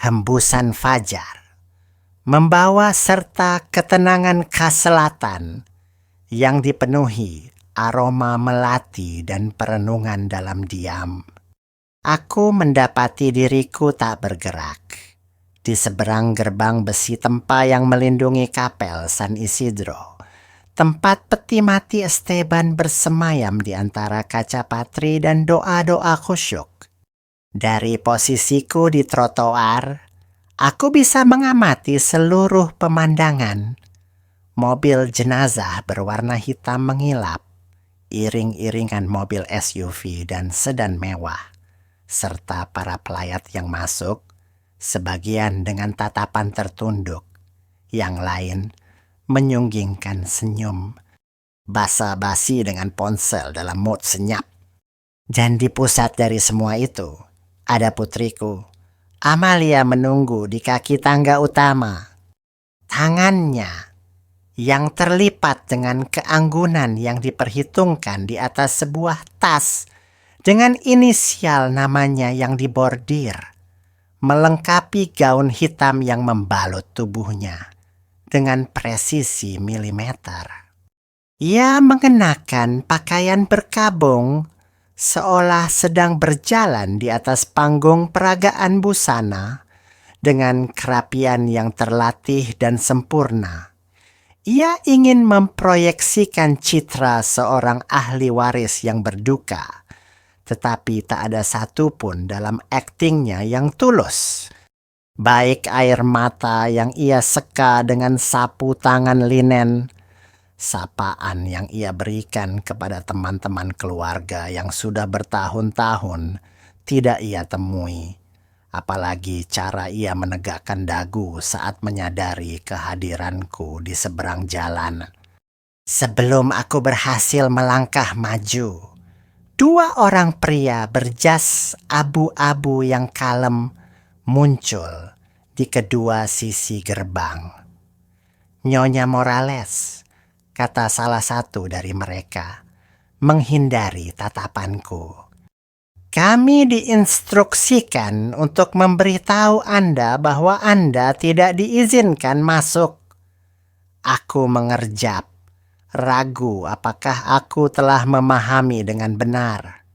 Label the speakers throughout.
Speaker 1: hembusan fajar membawa serta ketenangan khas selatan yang dipenuhi aroma melati dan perenungan dalam diam. Aku mendapati diriku tak bergerak di seberang gerbang besi tempa yang melindungi kapel San Isidro, tempat peti mati Esteban bersemayam di antara kaca patri dan doa-doa khusyuk. Dari posisiku di trotoar, aku bisa mengamati seluruh pemandangan. Mobil jenazah berwarna hitam mengilap, iring-iringan mobil SUV dan sedan mewah, serta para pelayat yang masuk, sebagian dengan tatapan tertunduk, yang lain menyunggingkan senyum, basa-basi dengan ponsel dalam mood senyap. Dan di pusat dari semua itu, ada putriku, Amalia, menunggu di kaki tangga utama. Tangannya yang terlipat dengan keanggunan yang diperhitungkan di atas sebuah tas dengan inisial namanya yang dibordir, melengkapi gaun hitam yang membalut tubuhnya dengan presisi milimeter. Ia mengenakan pakaian berkabung seolah sedang berjalan di atas panggung peragaan busana dengan kerapian yang terlatih dan sempurna. Ia ingin memproyeksikan citra seorang ahli waris yang berduka, tetapi tak ada satupun dalam aktingnya yang tulus. Baik air mata yang ia seka dengan sapu tangan linen, sapaan yang ia berikan kepada teman-teman keluarga yang sudah bertahun-tahun tidak ia temui, apalagi cara ia menegakkan dagu saat menyadari kehadiranku di seberang jalan. Sebelum aku berhasil melangkah maju, dua orang pria berjas abu-abu yang kalem muncul di kedua sisi gerbang. "Nyonya Morales," kata salah satu dari mereka, menghindari tatapanku. "Kami diinstruksikan untuk memberitahu Anda bahwa Anda tidak diizinkan masuk." Aku mengerjap, ragu apakah aku telah memahami dengan benar.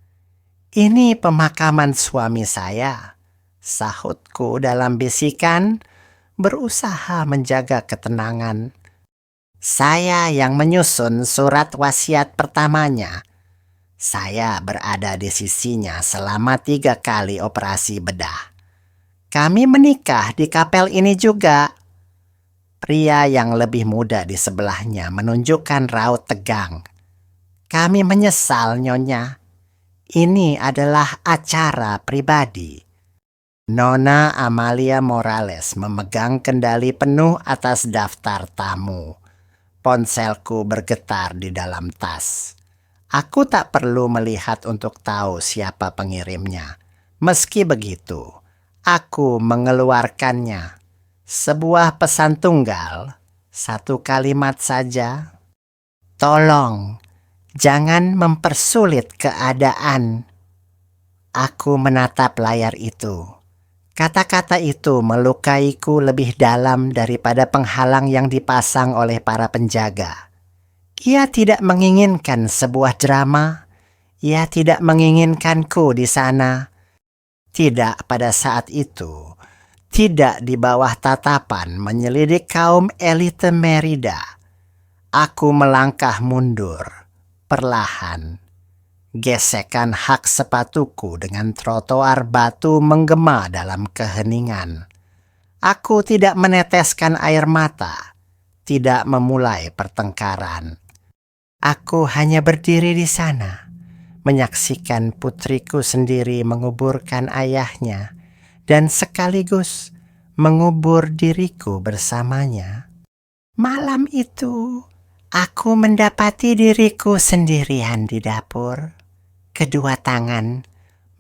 Speaker 1: "Ini pemakaman suami saya," sahutku dalam bisikan, berusaha menjaga ketenangan. "Saya yang menyusun surat wasiat pertamanya. Saya berada di sisinya selama 3 kali operasi bedah. Kami menikah di kapel ini juga." Pria yang lebih muda di sebelahnya menunjukkan raut tegang. "Kami menyesal, Nyonya. Ini adalah acara pribadi." Nona Amalia Morales memegang kendali penuh atas daftar tamu. Ponselku bergetar di dalam tas. Aku tak perlu melihat untuk tahu siapa pengirimnya. Meski begitu, aku mengeluarkannya. Sebuah pesan tunggal, 1 kalimat saja. "Tolong, jangan mempersulit keadaan." Aku menatap layar itu. Kata-kata itu melukaiku lebih dalam daripada penghalang yang dipasang oleh para penjaga. Ia tidak menginginkan sebuah drama. Ia tidak menginginkanku di sana. Tidak pada saat itu. Tidak di bawah tatapan menyelidik kaum elite Merida. Aku melangkah mundur, perlahan. Gesekan hak sepatuku dengan trotoar batu menggema dalam keheningan. Aku tidak meneteskan air mata, tidak memulai pertengkaran. Aku hanya berdiri di sana, menyaksikan putriku sendiri menguburkan ayahnya, dan sekaligus mengubur diriku bersamanya. Malam itu, aku mendapati diriku sendirian di dapur. Kedua tangan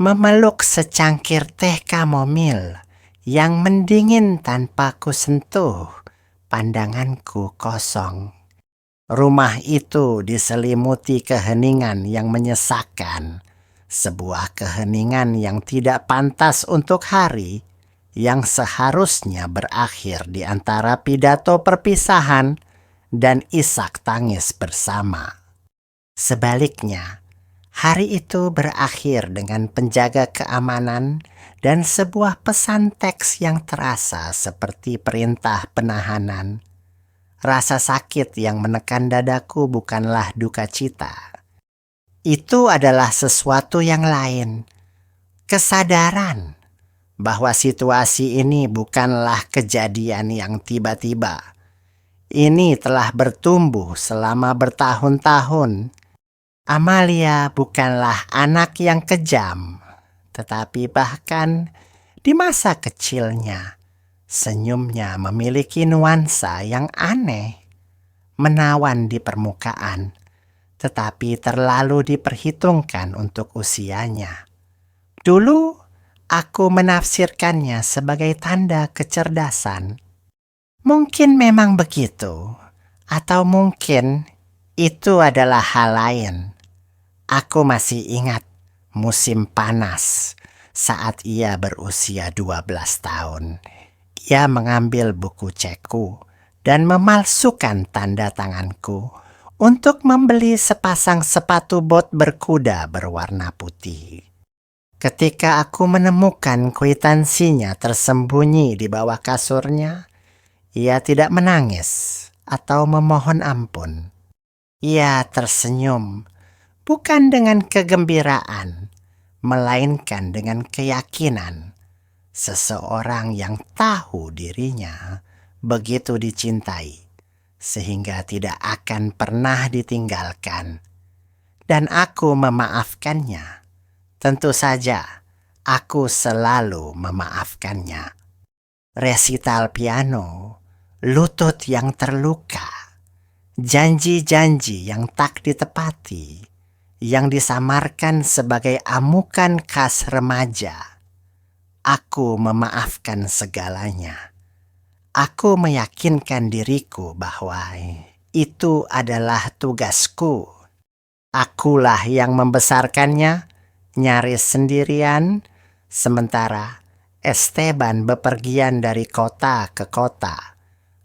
Speaker 1: memeluk secangkir teh kamomil yang mendingin tanpa ku sentuh. Pandanganku kosong. Rumah itu diselimuti keheningan yang menyesakkan. Sebuah keheningan yang tidak pantas untuk hari, yang seharusnya berakhir di antara pidato perpisahan dan isak tangis bersama. Sebaliknya, hari itu berakhir dengan penjaga keamanan dan sebuah pesan teks yang terasa seperti perintah penahanan. Rasa sakit yang menekan dadaku bukanlah duka cita. Itu adalah sesuatu yang lain. Kesadaran bahwa situasi ini bukanlah kejadian yang tiba-tiba. Ini telah bertumbuh selama bertahun-tahun. Amalia bukanlah anak yang kejam, tetapi bahkan di masa kecilnya, senyumnya memiliki nuansa yang aneh, menawan di permukaan, tetapi terlalu diperhitungkan untuk usianya. Dulu, aku menafsirkannya sebagai tanda kecerdasan. Mungkin memang begitu, atau mungkin itu adalah hal lain. Aku masih ingat musim panas saat ia berusia 12 tahun. Ia mengambil buku cekku dan memalsukan tanda tanganku untuk membeli sepasang sepatu bot berkuda berwarna putih. Ketika aku menemukan kwitansinya tersembunyi di bawah kasurnya, ia tidak menangis atau memohon ampun. Ia tersenyum, bukan dengan kegembiraan, melainkan dengan keyakinan. Seseorang yang tahu dirinya begitu dicintai, sehingga tidak akan pernah ditinggalkan. Dan aku memaafkannya. Tentu saja, aku selalu memaafkannya. Resital piano, lutut yang terluka, janji-janji yang tak ditepati, yang disamarkan sebagai amukan khas remaja. Aku memaafkan segalanya. Aku meyakinkan diriku bahwa itu adalah tugasku. Akulah yang membesarkannya, nyaris sendirian, sementara Esteban bepergian dari kota ke kota,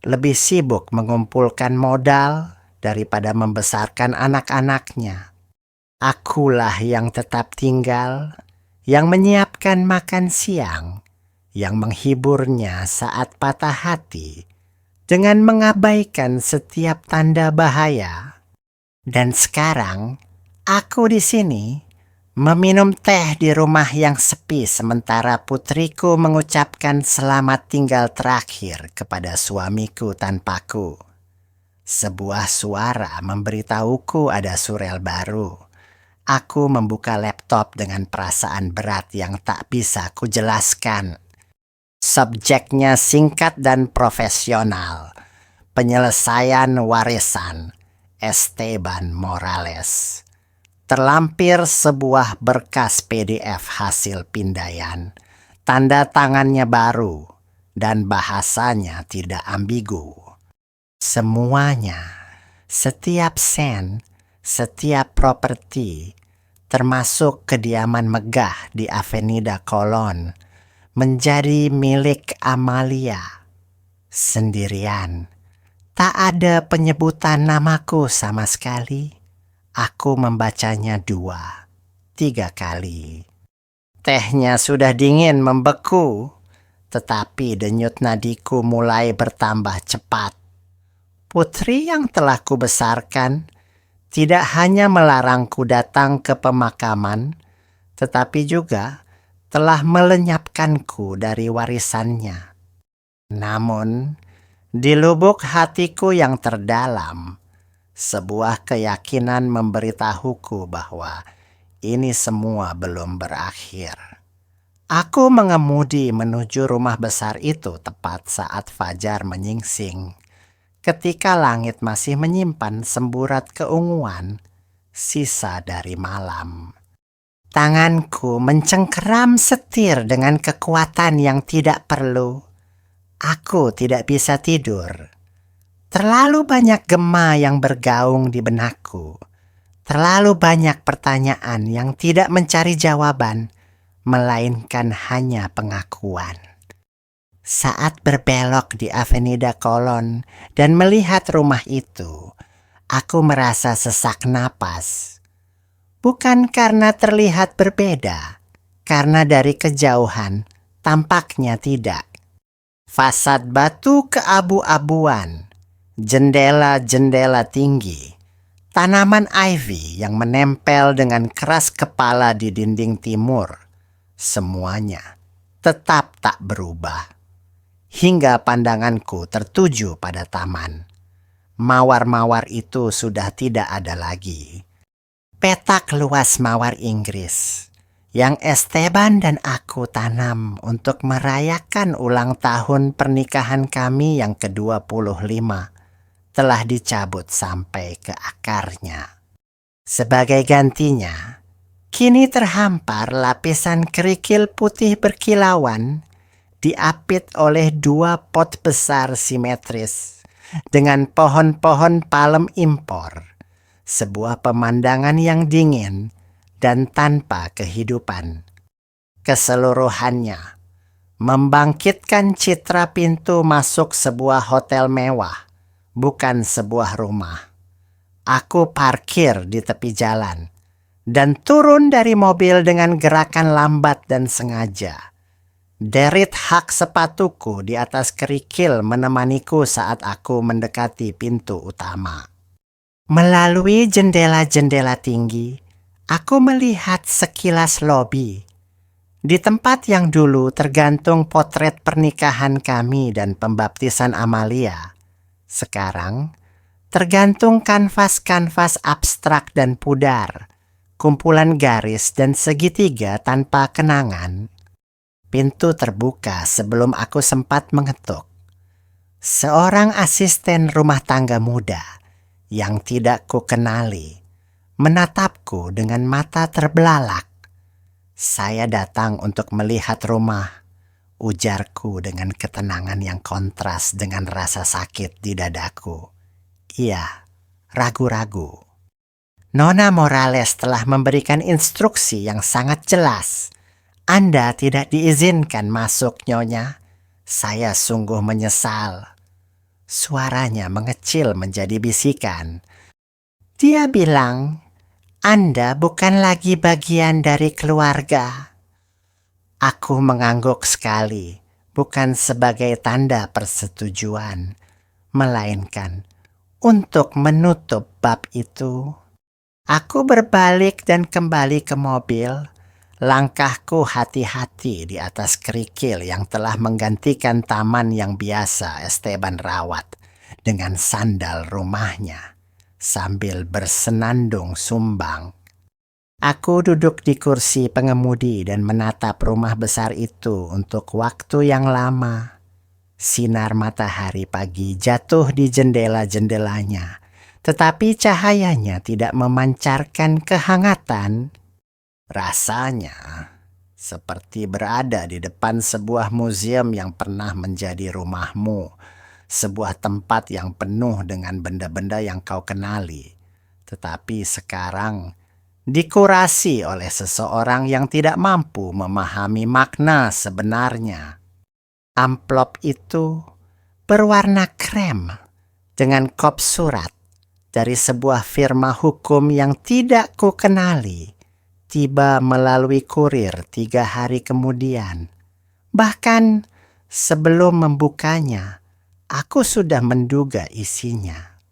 Speaker 1: lebih sibuk mengumpulkan modal daripada membesarkan anak-anaknya. Akulah yang tetap tinggal, yang menyiapkan makan siang, yang menghiburnya saat patah hati, dengan mengabaikan setiap tanda bahaya. Dan sekarang, aku di sini, meminum teh di rumah yang sepi sementara putriku mengucapkan selamat tinggal terakhir kepada suamiku tanpaku. Sebuah suara memberitahuku ada surel baru. Aku membuka laptop dengan perasaan berat yang tak bisa kujelaskan. Subjeknya singkat dan profesional. Penyelesaian warisan Esteban Morales. Terlampir sebuah berkas PDF hasil pindaian. Tanda tangannya baru dan bahasanya tidak ambigu. Semuanya, setiap sen, setiap properti, termasuk kediaman megah di Avenida Colon, menjadi milik Amalia. Sendirian, tak ada penyebutan namaku sama sekali. Aku membacanya 2-3 kali. Tehnya sudah dingin membeku, tetapi denyut nadiku mulai bertambah cepat. Putri yang telah kubesarkan tidak hanya melarangku datang ke pemakaman, tetapi juga telah melenyapkanku dari warisannya. Namun, di lubuk hatiku yang terdalam, sebuah keyakinan memberitahuku bahwa ini semua belum berakhir. Aku mengemudi menuju rumah besar itu tepat saat fajar menyingsing. Ketika langit masih menyimpan semburat keunguan, sisa dari malam. Tanganku mencengkeram setir dengan kekuatan yang tidak perlu. Aku tidak bisa tidur. Terlalu banyak gema yang bergaung di benakku. Terlalu banyak pertanyaan yang tidak mencari jawaban, melainkan hanya pengakuan. Saat berbelok di Avenida Colon dan melihat rumah itu, aku merasa sesak napas. Bukan karena terlihat berbeda, karena dari kejauhan tampaknya tidak. Fasad batu keabu-abuan, jendela-jendela tinggi, tanaman ivy yang menempel dengan keras kepala di dinding timur, semuanya tetap tak berubah. Hingga pandanganku tertuju pada taman. Mawar-mawar itu sudah tidak ada lagi. Petak luas mawar Inggris yang Esteban dan aku tanam untuk merayakan ulang tahun pernikahan kami yang ke-25 telah dicabut sampai ke akarnya. Sebagai gantinya, kini terhampar lapisan kerikil putih berkilauan diapit oleh 2 pot besar simetris dengan pohon-pohon palem impor. Sebuah pemandangan yang dingin dan tanpa kehidupan. Keseluruhannya membangkitkan citra pintu masuk sebuah hotel mewah, bukan sebuah rumah. Aku parkir di tepi jalan dan turun dari mobil dengan gerakan lambat dan sengaja. Derit hak sepatuku di atas kerikil menemaniku saat aku mendekati pintu utama. Melalui jendela-jendela tinggi, aku melihat sekilas lobi. Di tempat yang dulu tergantung potret pernikahan kami dan pembaptisan Amalia, sekarang tergantung kanvas-kanvas abstrak dan pudar, kumpulan garis dan segitiga tanpa kenangan. Pintu terbuka sebelum aku sempat mengetuk. Seorang asisten rumah tangga muda yang tidak kukenali menatapku dengan mata terbelalak. "Saya datang untuk melihat rumah," ujarku dengan ketenangan yang kontras dengan rasa sakit di dadaku. Iya, ragu-ragu. Nona Morales telah memberikan instruksi yang sangat jelas. "Anda tidak diizinkan masuk, Nyonya. Saya sungguh menyesal." Suaranya mengecil menjadi bisikan. Dia bilang, "Anda bukan lagi bagian dari keluarga." Aku mengangguk sekali, bukan sebagai tanda persetujuan, melainkan untuk menutup bab itu. Aku berbalik dan kembali ke mobil. Langkahku hati-hati di atas kerikil yang telah menggantikan taman yang biasa Esteban rawat dengan sandal rumahnya sambil bersenandung sumbang. Aku duduk di kursi pengemudi dan menatap rumah besar itu untuk waktu yang lama. Sinar matahari pagi jatuh di jendela-jendelanya, tetapi cahayanya tidak memancarkan kehangatan. Rasanya seperti berada di depan sebuah museum yang pernah menjadi rumahmu, sebuah tempat yang penuh dengan benda-benda yang kau kenali, tetapi sekarang dikurasi oleh seseorang yang tidak mampu memahami makna sebenarnya. Amplop itu berwarna krem dengan kop surat dari sebuah firma hukum yang tidak kukenali. Tiba melalui kurir 3 hari kemudian. Bahkan sebelum membukanya, aku sudah menduga isinya.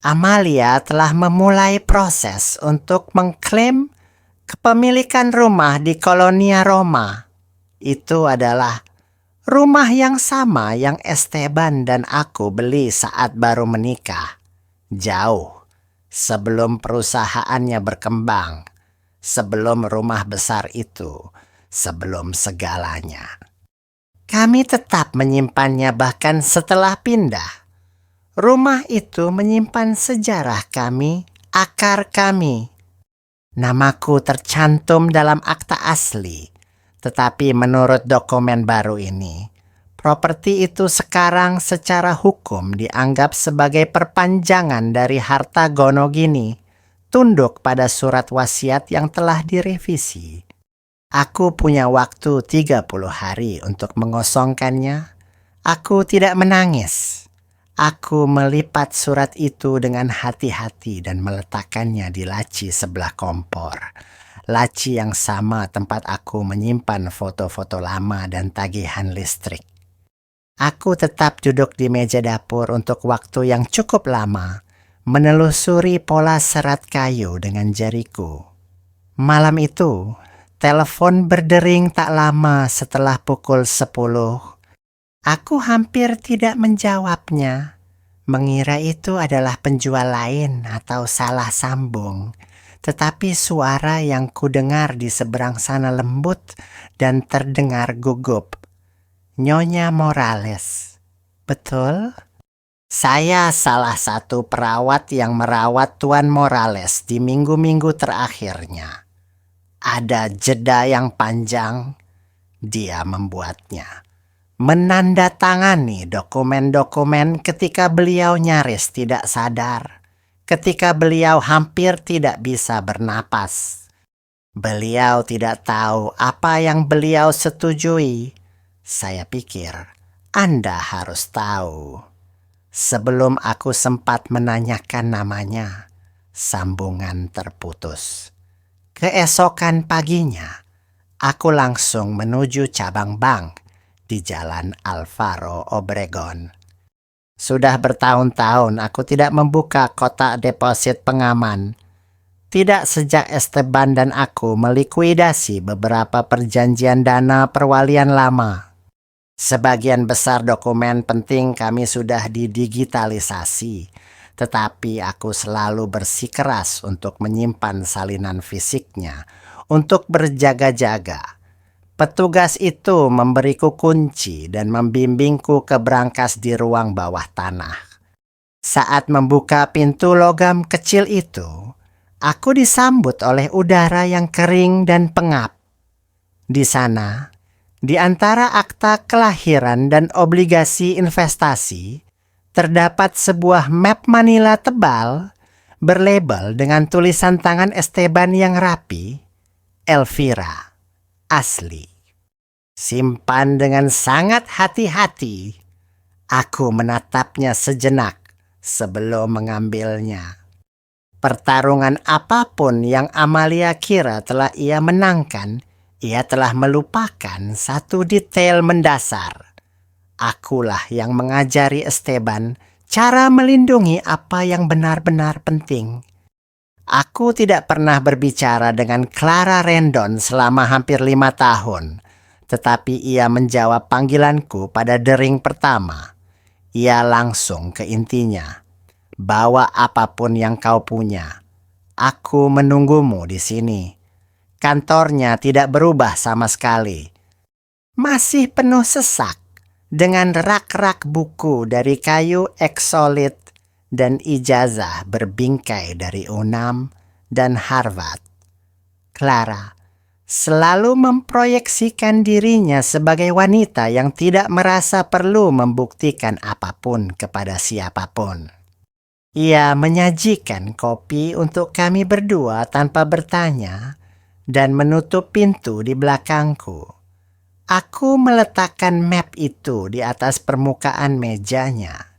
Speaker 1: Amalia telah memulai proses untuk mengklaim kepemilikan rumah di Kolonia Roma. Itu adalah rumah yang sama yang Esteban dan aku beli saat baru menikah. Jauh sebelum perusahaannya berkembang. Sebelum rumah besar itu, sebelum segalanya. Kami tetap menyimpannya bahkan setelah pindah. Rumah itu menyimpan sejarah kami, akar kami. Namaku tercantum dalam akta asli, tetapi menurut dokumen baru ini, properti itu sekarang secara hukum dianggap sebagai perpanjangan dari harta Gonogini, tunduk pada surat wasiat yang telah direvisi. Aku punya waktu 30 hari untuk mengosongkannya, Aku tidak menangis. Aku melipat surat itu dengan hati-hati dan meletakkannya di laci sebelah kompor. Laci yang sama tempat aku menyimpan foto-foto lama dan tagihan listrik. Aku tetap duduk di meja dapur untuk waktu yang cukup lama, menelusuri pola serat kayu dengan jariku. Malam itu, telepon berdering tak lama setelah pukul 10. Aku hampir tidak menjawabnya, mengira itu adalah penjual lain atau salah sambung. Tetapi suara yang kudengar di seberang sana lembut dan terdengar gugup. Nyonya Morales. Betul? Saya salah satu perawat yang merawat Tuan Morales di minggu-minggu terakhirnya. Ada jeda yang panjang, dia membuatnya. Menandatangani dokumen-dokumen ketika beliau nyaris tidak sadar, ketika beliau hampir tidak bisa bernapas. Beliau tidak tahu apa yang beliau setujui. Saya pikir Anda harus tahu. Sebelum aku sempat menanyakan namanya, sambungan terputus. Keesokan paginya, aku langsung menuju cabang bank di Jalan Alvaro Obregon. Sudah bertahun-tahun aku tidak membuka kotak deposit pengaman. Tidak sejak Esteban dan aku melikuidasi beberapa perjanjian dana perwalian lama. Sebagian besar dokumen penting kami sudah didigitalisasi, tetapi aku selalu bersikeras untuk menyimpan salinan fisiknya, untuk berjaga-jaga. Petugas itu memberiku kunci dan membimbingku ke brankas di ruang bawah tanah. Saat membuka pintu logam kecil itu, aku disambut oleh udara yang kering dan pengap. Di sana, di antara akta kelahiran dan obligasi investasi, terdapat sebuah map Manila tebal berlabel dengan tulisan tangan Esteban yang rapi, Elvira, asli. Simpan dengan sangat hati-hati. Aku menatapnya sejenak sebelum mengambilnya. Pertarungan apapun yang Amalia kira telah ia menangkan, ia telah melupakan satu detail mendasar. Akulah yang mengajari Esteban cara melindungi apa yang benar-benar penting. Aku tidak pernah berbicara dengan Clara Rendon selama hampir 5 tahun, tetapi ia menjawab panggilanku pada dering pertama. Ia langsung ke intinya. Bawa apapun yang kau punya. Aku menunggumu di sini. Kantornya tidak berubah sama sekali. Masih penuh sesak dengan rak-rak buku dari kayu eksolit dan ijazah berbingkai dari UNAM dan Harvard. Clara selalu memproyeksikan dirinya sebagai wanita yang tidak merasa perlu membuktikan apapun kepada siapapun. Ia menyajikan kopi untuk kami berdua tanpa bertanya dan menutup pintu di belakangku. Aku meletakkan map itu di atas permukaan mejanya.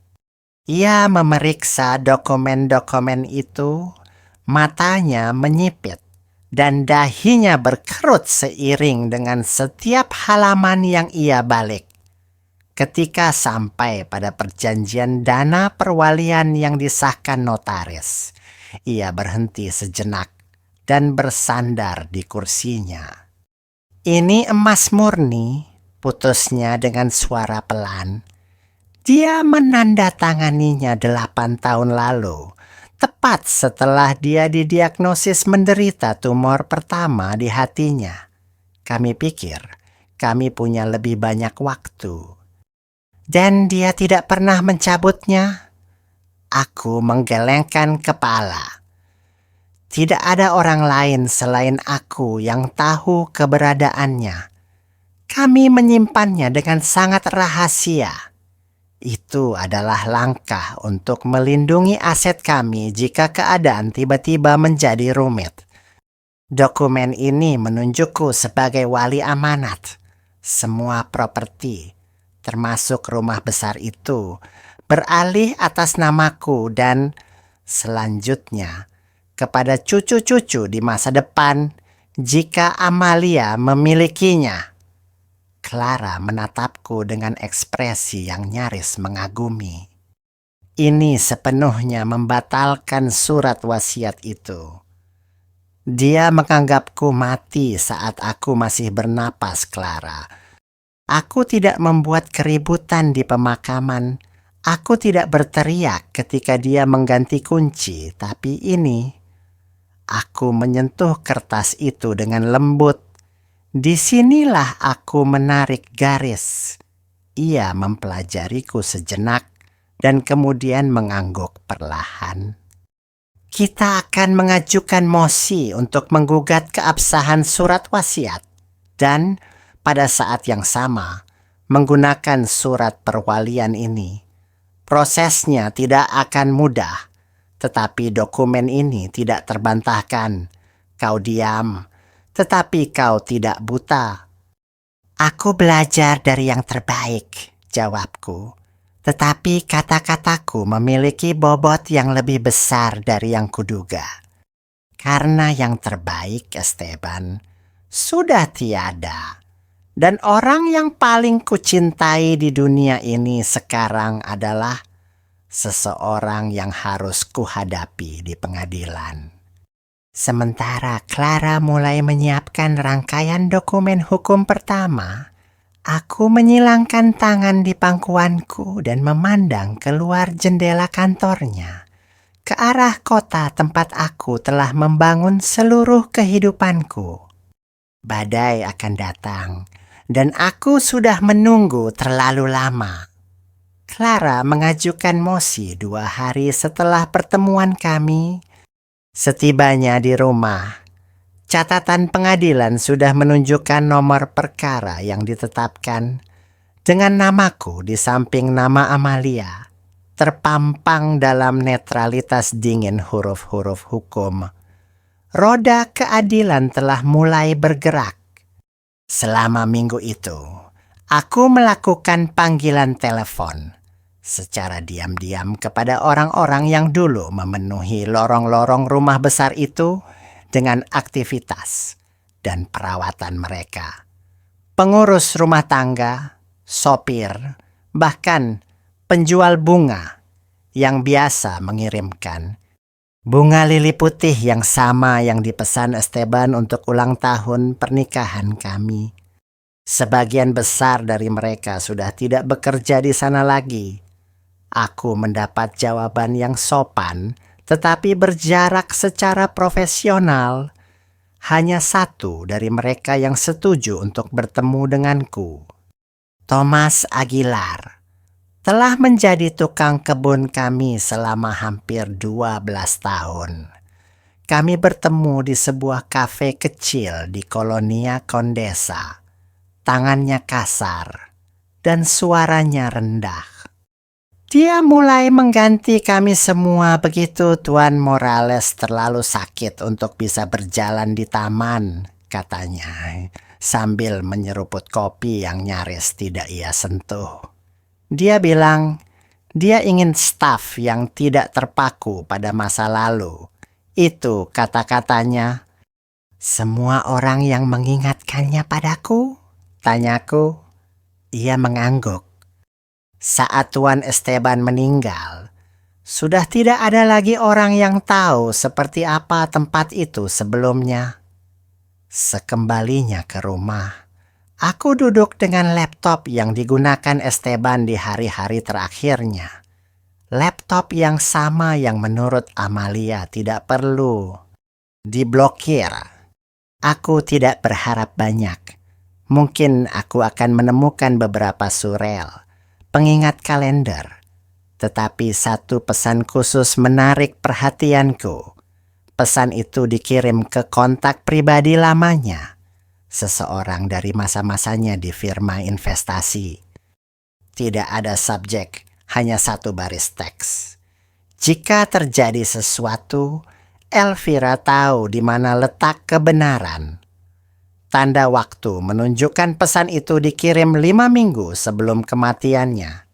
Speaker 1: Ia memeriksa dokumen-dokumen itu, matanya menyipit dan dahinya berkerut seiring dengan setiap halaman yang ia balik. Ketika sampai pada perjanjian dana perwalian yang disahkan notaris, ia berhenti sejenak dan bersandar di kursinya. Ini emas murni, putusnya dengan suara pelan. Dia menandatanganinya 8 tahun lalu, tepat setelah dia didiagnosis menderita tumor pertama di hatinya. Kami pikir kami punya lebih banyak waktu. Dan dia tidak pernah mencabutnya. Aku menggelengkan kepala. Tidak ada orang lain selain aku yang tahu keberadaannya. Kami menyimpannya dengan sangat rahasia. Itu adalah langkah untuk melindungi aset kami jika keadaan tiba-tiba menjadi rumit. Dokumen ini menunjukku sebagai wali amanat. Semua properti, termasuk rumah besar itu, beralih atas namaku dan selanjutnya kepada cucu-cucu di masa depan jika Amalia memilikinya. Clara menatapku dengan ekspresi yang nyaris mengagumi. Ini sepenuhnya membatalkan surat wasiat itu. Dia menganggapku mati saat aku masih bernapas, Clara. Aku tidak membuat keributan di pemakaman. Aku tidak berteriak ketika dia mengganti kunci, tapi ini aku menyentuh kertas itu dengan lembut. Disinilah aku menarik garis. Ia mempelajariku sejenak dan kemudian mengangguk perlahan. Kita akan mengajukan mosi untuk menggugat keabsahan surat wasiat dan pada saat yang sama menggunakan surat perwalian ini. Prosesnya tidak akan mudah, tetapi dokumen ini tidak terbantahkan. Kau diam, tetapi kau tidak buta. Aku belajar dari yang terbaik, jawabku. Tetapi kata-kataku memiliki bobot yang lebih besar dari yang kuduga. Karena yang terbaik, Esteban, sudah tiada. Dan orang yang paling kucintai di dunia ini sekarang adalah seseorang yang harus kuhadapi di pengadilan. Sementara Clara mulai menyiapkan rangkaian dokumen hukum pertama, aku menyilangkan tangan di pangkuanku dan memandang keluar jendela kantornya, ke arah kota tempat aku telah membangun seluruh kehidupanku. Badai akan datang, dan aku sudah menunggu terlalu lama. Clara mengajukan mosi 2 hari setelah pertemuan kami. Setibanya di rumah, catatan pengadilan sudah menunjukkan nomor perkara yang ditetapkan dengan namaku di samping nama Amalia, terpampang dalam netralitas dingin huruf-huruf hukum. Roda keadilan telah mulai bergerak. Selama minggu itu, aku melakukan panggilan telepon secara diam-diam kepada orang-orang yang dulu memenuhi lorong-lorong rumah besar itu dengan aktivitas dan perawatan mereka. Pengurus rumah tangga, sopir, bahkan penjual bunga yang biasa mengirimkan bunga lili putih yang sama yang dipesan Esteban untuk ulang tahun pernikahan kami. Sebagian besar dari mereka sudah tidak bekerja di sana lagi. Aku mendapat jawaban yang sopan, tetapi berjarak secara profesional. Hanya satu dari mereka yang setuju untuk bertemu denganku. Thomas Aguilar telah menjadi tukang kebun kami selama hampir 12 tahun. Kami bertemu di sebuah kafe kecil di Kolonia Condesa. Tangannya kasar dan suaranya rendah. Dia mulai mengganti kami semua begitu Tuan Morales terlalu sakit untuk bisa berjalan di taman, katanya, sambil menyeruput kopi yang nyaris tidak ia sentuh. Dia bilang dia ingin staf yang tidak terpaku pada masa lalu. Itu kata-katanya. Semua orang yang mengingatkannya padaku? Tanyaku. Ia mengangguk. Saat Tuan Esteban meninggal, sudah tidak ada lagi orang yang tahu seperti apa tempat itu sebelumnya. Sekembalinya ke rumah, aku duduk dengan laptop yang digunakan Esteban di hari-hari terakhirnya. Laptop yang sama yang menurut Amalia tidak perlu diblokir. Aku tidak berharap banyak. Mungkin aku akan menemukan beberapa surel, pengingat kalender. Tetapi satu pesan khusus menarik perhatianku. Pesan itu dikirim ke kontak pribadi lamanya, seseorang dari masa-masanya di firma investasi. Tidak ada subjek, hanya satu baris teks. Jika terjadi sesuatu, Elvira tahu di mana letak kebenaran. tanda waktu menunjukkan pesan itu dikirim 5 minggu sebelum kematiannya.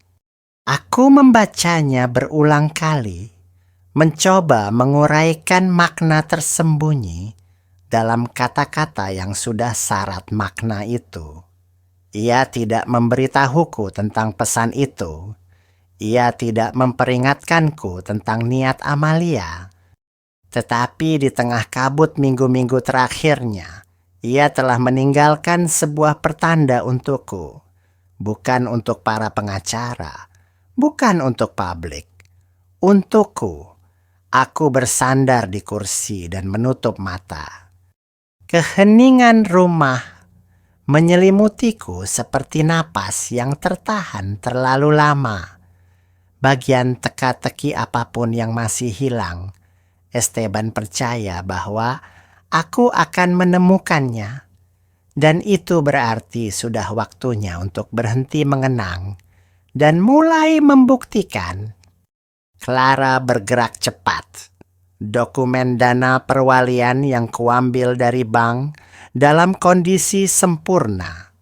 Speaker 1: Aku membacanya berulang kali, mencoba menguraikan makna tersembunyi dalam kata-kata yang sudah syarat makna itu. Ia tidak memberitahuku tentang pesan itu. Ia tidak memperingatkanku tentang niat Amalia. Tetapi di tengah kabut minggu-minggu terakhirnya, ia telah meninggalkan sebuah pertanda untukku. Bukan untuk para pengacara, bukan untuk publik. Untukku, aku bersandar di kursi dan menutup mata. Keheningan rumah menyelimutiku seperti napas yang tertahan terlalu lama. Bagian teka-teki apapun yang masih hilang, Esteban percaya bahwa aku akan menemukannya. Dan itu berarti sudah waktunya untuk berhenti mengenang dan mulai membuktikan. Clara bergerak cepat. Dokumen dana perwalian yang kuambil dari bank dalam kondisi sempurna,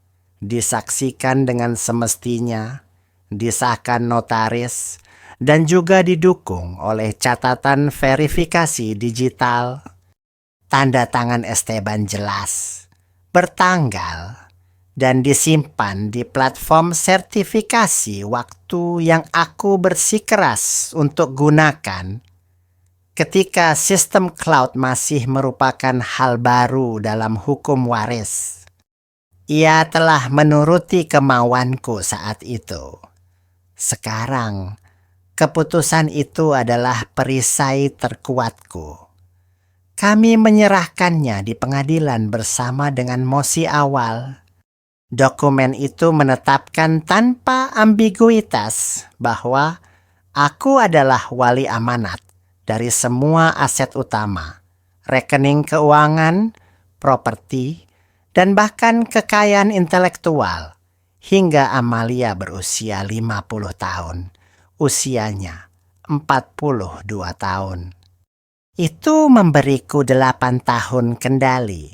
Speaker 1: disaksikan dengan semestinya, disahkan notaris, dan juga didukung oleh catatan verifikasi digital. Tanda tangan Esteban jelas, bertanggal, dan disimpan di platform sertifikasi waktu yang aku bersikeras untuk gunakan ketika sistem cloud masih merupakan hal baru dalam hukum waris. Ia telah menuruti kemauanku saat itu. Sekarang, keputusan itu adalah perisai terkuatku. Kami menyerahkannya di pengadilan bersama dengan mosi awal. Dokumen itu menetapkan tanpa ambiguitas bahwa aku adalah wali amanat dari semua aset utama, rekening keuangan, properti, dan bahkan kekayaan intelektual hingga Amalia berusia 50 tahun, usianya 42 tahun. Itu memberiku 8 tahun kendali,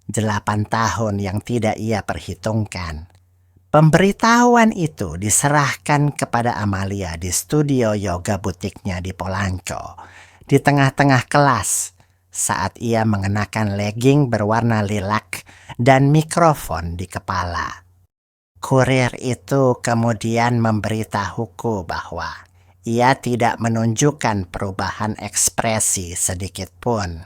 Speaker 1: 8 tahun yang tidak ia perhitungkan. Pemberitahuan itu diserahkan kepada Amalia di studio yoga butiknya di Polanco, di tengah-tengah kelas, saat ia mengenakan legging berwarna lilac dan mikrofon di kepala. Kurir itu kemudian memberitahuku bahwa ia tidak menunjukkan perubahan ekspresi sedikit pun.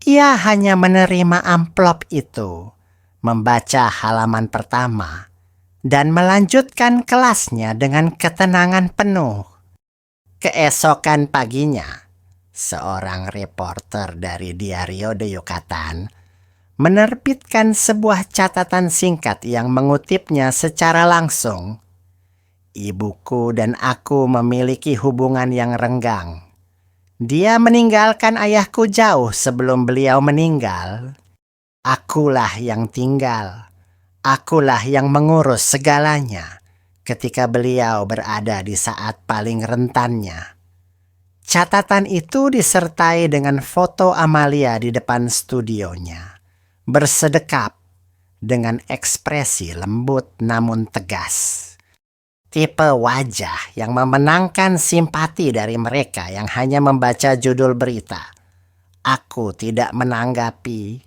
Speaker 1: Ia hanya menerima amplop itu, membaca halaman pertama, dan melanjutkan kelasnya dengan ketenangan penuh. Keesokan paginya, seorang reporter dari Diario de Yucatan menerbitkan sebuah catatan singkat yang mengutipnya secara langsung. Ibuku dan aku memiliki hubungan yang renggang. Dia meninggalkan ayahku jauh sebelum beliau meninggal. Akulah yang tinggal. Akulah yang mengurus segalanya ketika beliau berada di saat paling rentannya. Catatan itu disertai dengan foto Amalia di depan studionya, bersedekap dengan ekspresi lembut namun tegas. Tipe wajah yang memenangkan simpati dari mereka yang hanya membaca judul berita. Aku tidak menanggapi,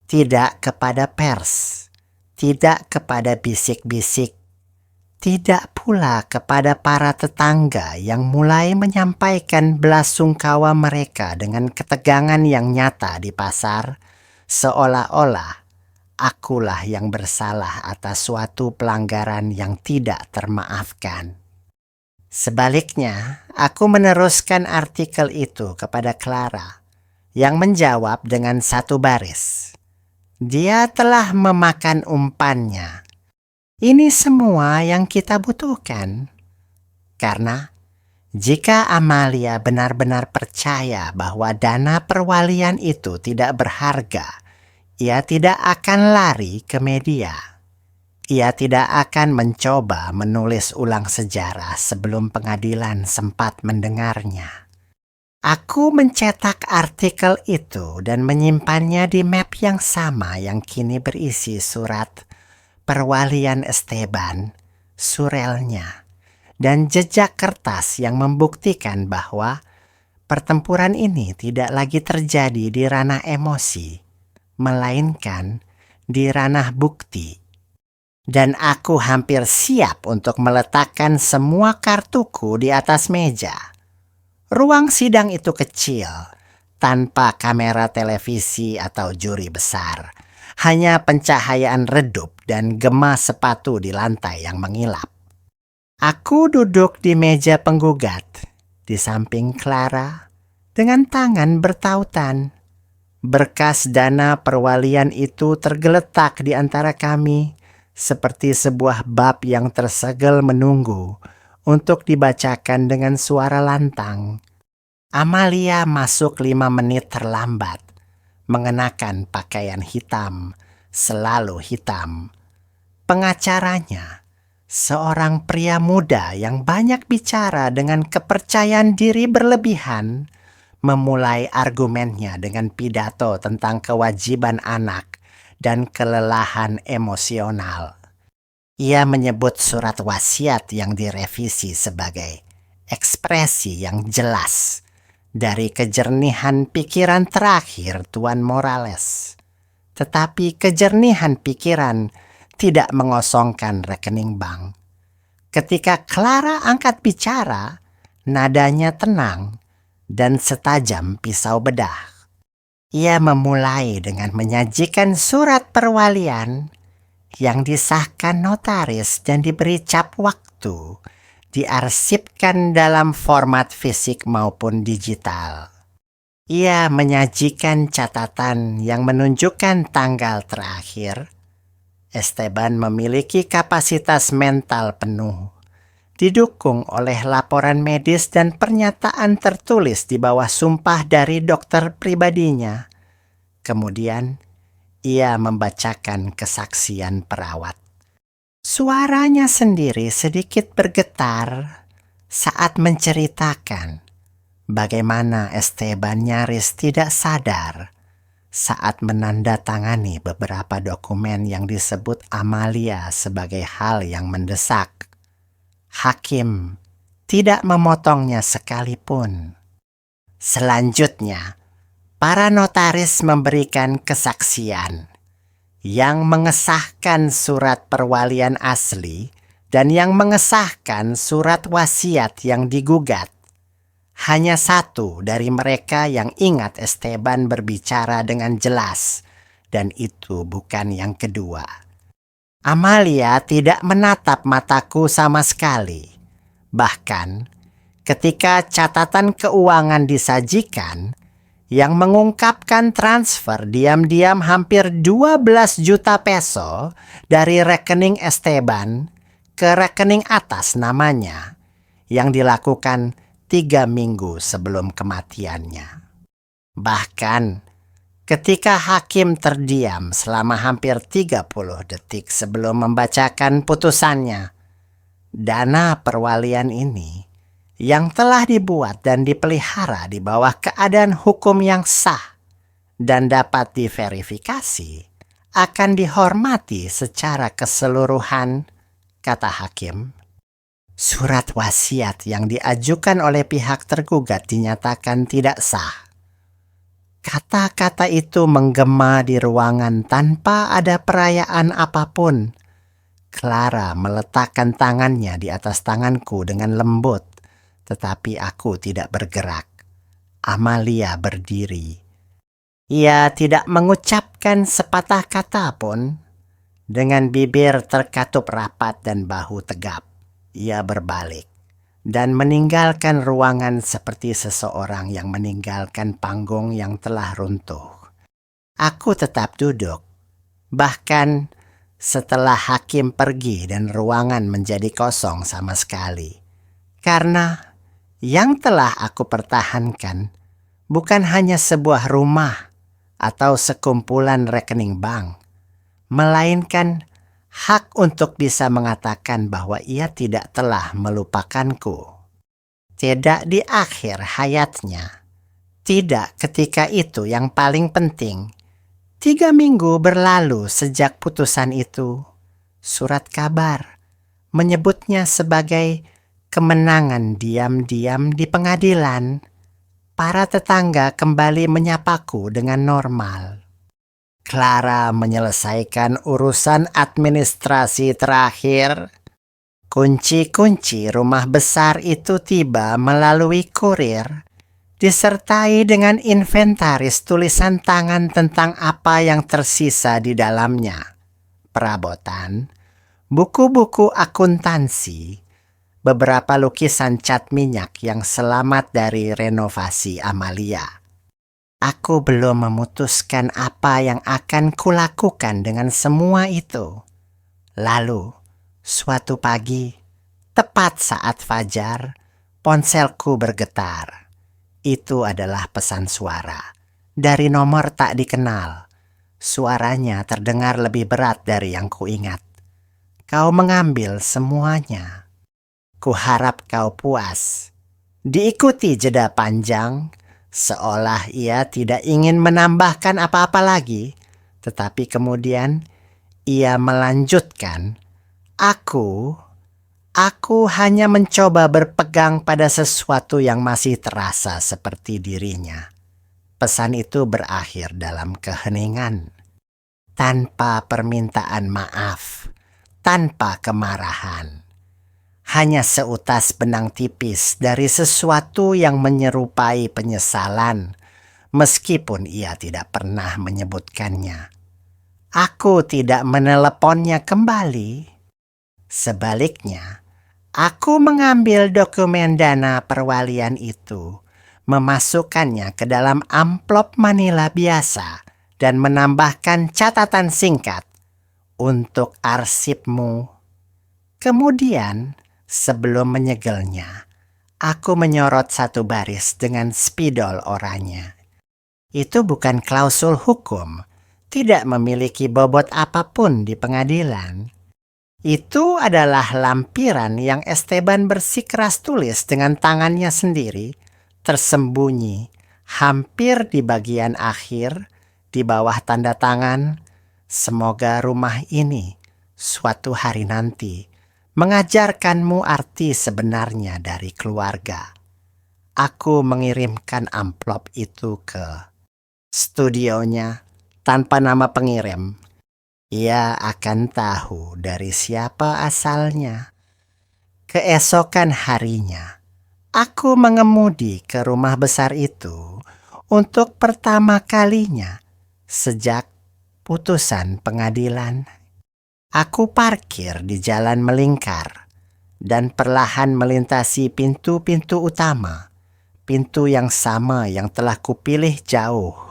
Speaker 1: tidak kepada pers, tidak kepada bisik-bisik, tidak pula kepada para tetangga yang mulai menyampaikan belasungkawa mereka dengan ketegangan yang nyata di pasar, seolah-olah akulah yang bersalah atas suatu pelanggaran yang tidak termaafkan. Sebaliknya, aku meneruskan artikel itu kepada Clara, yang menjawab dengan satu baris. Dia telah memakan umpannya. Ini semua yang kita butuhkan. Karena jika Amalia benar-benar percaya bahwa dana perwalian itu tidak berharga, ia tidak akan lari ke media. Ia tidak akan mencoba menulis ulang sejarah sebelum pengadilan sempat mendengarnya. Aku mencetak artikel itu dan menyimpannya di map yang sama yang kini berisi surat perwalian Esteban, surelnya, dan jejak kertas yang membuktikan bahwa pertempuran ini tidak lagi terjadi di ranah emosi, melainkan di ranah bukti. Dan aku hampir siap untuk meletakkan semua kartuku di atas meja. Ruang sidang itu kecil, tanpa kamera televisi atau juri besar. Hanya pencahayaan redup dan gema sepatu di lantai yang mengilap. Aku duduk di meja penggugat, di samping Clara, dengan tangan bertautan. Berkas dana perwalian itu tergeletak di antara kami, seperti sebuah bab yang tersegel menunggu untuk dibacakan dengan suara lantang. Amalia masuk 5 menit terlambat, mengenakan pakaian hitam, selalu hitam. Pengacaranya, seorang pria muda yang banyak bicara dengan kepercayaan diri berlebihan, memulai argumennya dengan pidato tentang kewajiban anak dan kelelahan emosional. Ia menyebut surat wasiat yang direvisi sebagai ekspresi yang jelas dari kejernihan pikiran terakhir Tuan Morales. Tetapi kejernihan pikiran tidak mengosongkan rekening bank. Ketika Clara angkat bicara, nadanya tenang dan setajam pisau bedah. Ia memulai dengan menyajikan surat perwalian yang disahkan notaris dan diberi cap waktu, diarsipkan dalam format fisik maupun digital. Ia menyajikan catatan yang menunjukkan tanggal terakhir. Esteban memiliki kapasitas mental penuh, didukung oleh laporan medis dan pernyataan tertulis di bawah sumpah dari dokter pribadinya. Kemudian, ia membacakan kesaksian perawat. Suaranya sendiri sedikit bergetar saat menceritakan bagaimana Esteban nyaris tidak sadar saat menandatangani beberapa dokumen yang disebut Amalia sebagai hal yang mendesak. Hakim tidak memotongnya sekalipun. Selanjutnya, para notaris memberikan kesaksian yang mengesahkan surat perwalian asli dan yang mengesahkan surat wasiat yang digugat. Hanya satu dari mereka yang ingat Esteban berbicara dengan jelas, dan itu bukan yang kedua. Amalia tidak menatap mataku sama sekali. Bahkan, ketika catatan keuangan disajikan, yang mengungkapkan transfer diam-diam hampir 12 juta peso dari rekening Esteban ke rekening atas namanya, yang dilakukan 3 minggu sebelum kematiannya. Bahkan, ketika hakim terdiam selama hampir 30 detik sebelum membacakan putusannya, dana perwalian ini yang telah dibuat dan dipelihara di bawah keadaan hukum yang sah dan dapat diverifikasi, akan dihormati secara keseluruhan, kata hakim. Surat wasiat yang diajukan oleh pihak tergugat dinyatakan tidak sah. Kata-kata itu menggema di ruangan tanpa ada perayaan apapun. Clara meletakkan tangannya di atas tanganku dengan lembut, tetapi aku tidak bergerak. Amalia berdiri. Ia tidak mengucapkan sepatah kata pun. Dengan bibir terkatup rapat dan bahu tegap, ia berbalik dan meninggalkan ruangan seperti seseorang yang meninggalkan panggung yang telah runtuh. Aku tetap duduk, bahkan setelah hakim pergi dan ruangan menjadi kosong sama sekali. Karena yang telah aku pertahankan bukan hanya sebuah rumah atau sekumpulan rekening bank, melainkan hak untuk bisa mengatakan bahwa ia tidak telah melupakanku. Tidak di akhir hayatnya, Tidak ketika itu yang paling penting. 3 minggu berlalu sejak putusan itu. Surat kabar menyebutnya sebagai kemenangan diam-diam di pengadilan. Para tetangga kembali menyapaku dengan normal. Clara menyelesaikan urusan administrasi terakhir. Kunci-kunci rumah besar itu tiba melalui kurir, disertai dengan inventaris tulisan tangan tentang apa yang tersisa di dalamnya. Perabotan, buku-buku akuntansi, beberapa lukisan cat minyak yang selamat dari renovasi Amalia. Aku belum memutuskan apa yang akan kulakukan dengan semua itu. Lalu, suatu pagi, tepat saat fajar, ponselku bergetar. Itu adalah pesan suara dari nomor tak dikenal. Suaranya terdengar lebih berat dari yang kuingat. Kau mengambil semuanya. Kuharap kau puas. Diikuti jeda panjang, seolah ia tidak ingin menambahkan apa-apa lagi, tetapi kemudian ia melanjutkan, Aku hanya mencoba berpegang pada sesuatu yang masih terasa seperti dirinya. Pesan itu berakhir dalam keheningan, tanpa permintaan maaf, tanpa kemarahan. Hanya seutas benang tipis dari sesuatu yang menyerupai penyesalan, meskipun ia tidak pernah menyebutkannya. Aku tidak meneleponnya kembali. Sebaliknya, aku mengambil dokumen dana perwalian itu, memasukkannya ke dalam amplop manila biasa, dan menambahkan catatan singkat, untuk arsipmu. Kemudian, sebelum menyegelnya, aku menyorot satu baris dengan spidol oranye. Itu bukan klausul hukum, tidak memiliki bobot apapun di pengadilan. Itu adalah lampiran yang Esteban bersikeras tulis dengan tangannya sendiri, tersembunyi hampir di bagian akhir, di bawah tanda tangan, semoga rumah ini suatu hari nanti mengajarkanmu arti sebenarnya dari keluarga. Aku mengirimkan amplop itu ke studionya tanpa nama pengirim. Ia akan tahu dari siapa asalnya. Keesokan harinya, aku mengemudi ke rumah besar itu untuk pertama kalinya sejak putusan pengadilan. Aku parkir di jalan melingkar dan perlahan melintasi pintu-pintu utama, pintu yang sama yang telah kupilih jauh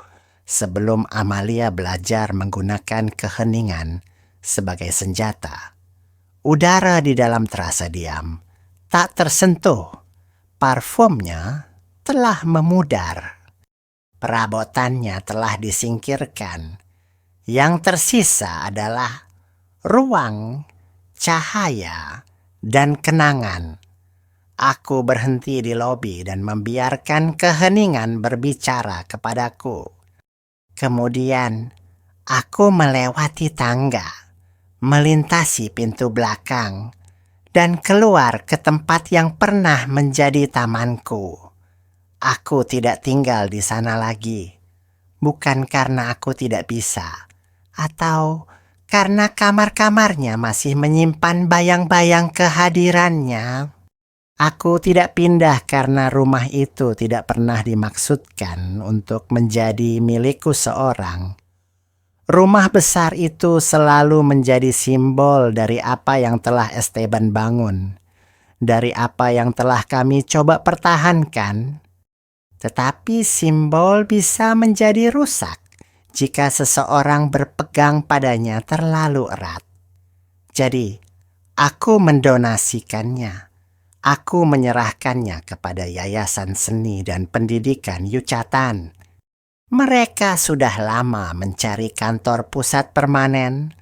Speaker 1: sebelum Amalia belajar menggunakan keheningan sebagai senjata. Udara di dalam terasa diam, tak tersentuh. Parfumnya telah memudar. Perabotannya telah disingkirkan. Yang tersisa adalah ruang, cahaya, dan kenangan. Aku berhenti di lobi dan membiarkan keheningan berbicara kepadaku. Kemudian, aku melewati tangga, melintasi pintu belakang, dan keluar ke tempat yang pernah menjadi tamanku. Aku tidak tinggal di sana lagi, bukan karena aku tidak bisa, atau karena kamar-kamarnya masih menyimpan bayang-bayang kehadirannya. Aku tidak pindah karena rumah itu tidak pernah dimaksudkan untuk menjadi milikku seorang. Rumah besar itu selalu menjadi simbol dari apa yang telah Esteban bangun, dari apa yang telah kami coba pertahankan. Tetapi simbol bisa menjadi rusak jika seseorang berpegang padanya terlalu erat. Jadi, aku mendonasikannya. Aku menyerahkannya kepada Yayasan Seni dan Pendidikan Yucatan. Mereka sudah lama mencari kantor pusat permanen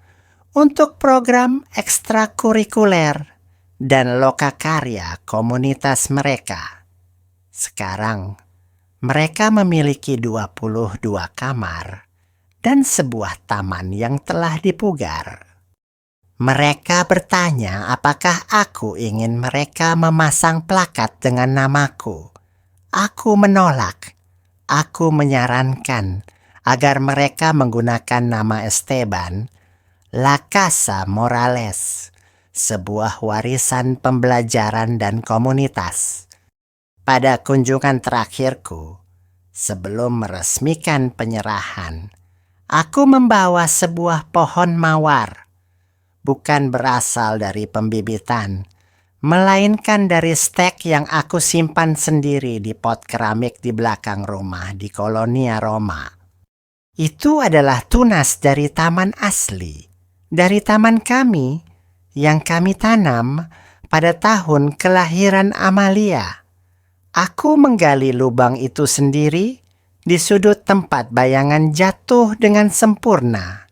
Speaker 1: untuk program ekstrakurikuler dan lokakarya komunitas mereka. Sekarang, Mereka memiliki 22 kamar dan sebuah taman yang telah dipugar. Mereka bertanya apakah aku ingin mereka memasang plakat dengan namaku. Aku menolak. Aku menyarankan agar mereka menggunakan nama Esteban, La Casa Morales, sebuah warisan pembelajaran dan komunitas. Pada kunjungan terakhirku, sebelum meresmikan penyerahan, aku membawa sebuah pohon mawar, bukan berasal dari pembibitan, melainkan dari stek yang aku simpan sendiri di pot keramik di belakang rumah di Kolonia Roma. Itu adalah tunas dari taman asli, dari taman kami yang kami tanam pada tahun kelahiran Amalia. Aku menggali lubang itu sendiri di sudut tempat bayangan jatuh dengan sempurna.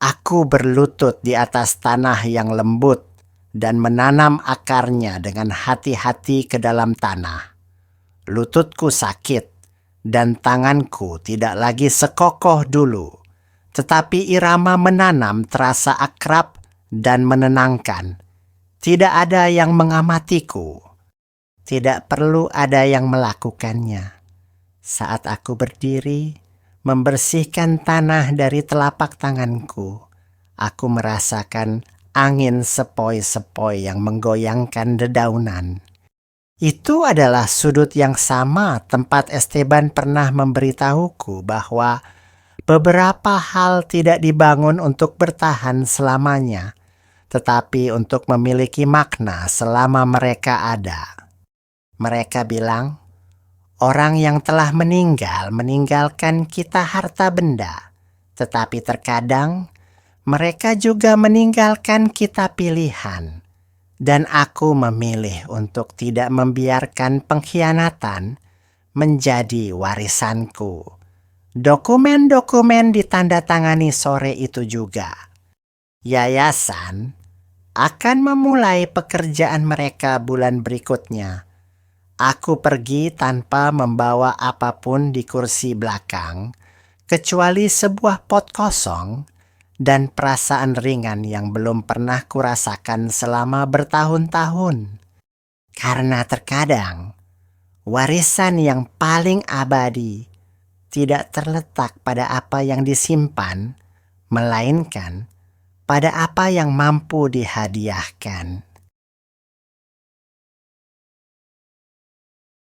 Speaker 1: Aku berlutut di atas tanah yang lembut dan menanam akarnya dengan hati-hati ke dalam tanah. Lututku sakit dan tanganku tidak lagi sekokoh dulu, tetapi irama menanam terasa akrab dan menenangkan. Tidak ada yang mengamatiku. Tidak perlu ada yang melakukannya. Saat aku berdiri, membersihkan tanah dari telapak tanganku, aku merasakan angin sepoi-sepoi yang menggoyangkan dedaunan. Itu adalah sudut yang sama tempat Esteban pernah memberitahuku bahwa beberapa hal tidak dibangun untuk bertahan selamanya, tetapi untuk memiliki makna selama mereka ada. Mereka bilang, orang yang telah meninggal meninggalkan kita harta benda, tetapi terkadang mereka juga meninggalkan kita pilihan. Dan aku memilih untuk tidak membiarkan pengkhianatan menjadi warisanku. Dokumen-dokumen ditandatangani sore itu juga. Yayasan akan memulai pekerjaan mereka bulan berikutnya. Aku pergi tanpa membawa apapun di kursi belakang, kecuali sebuah pot kosong dan perasaan ringan yang belum pernah kurasakan selama bertahun-tahun. Karena terkadang, warisan yang paling abadi tidak terletak pada apa yang disimpan, melainkan pada apa yang mampu dihadiahkan.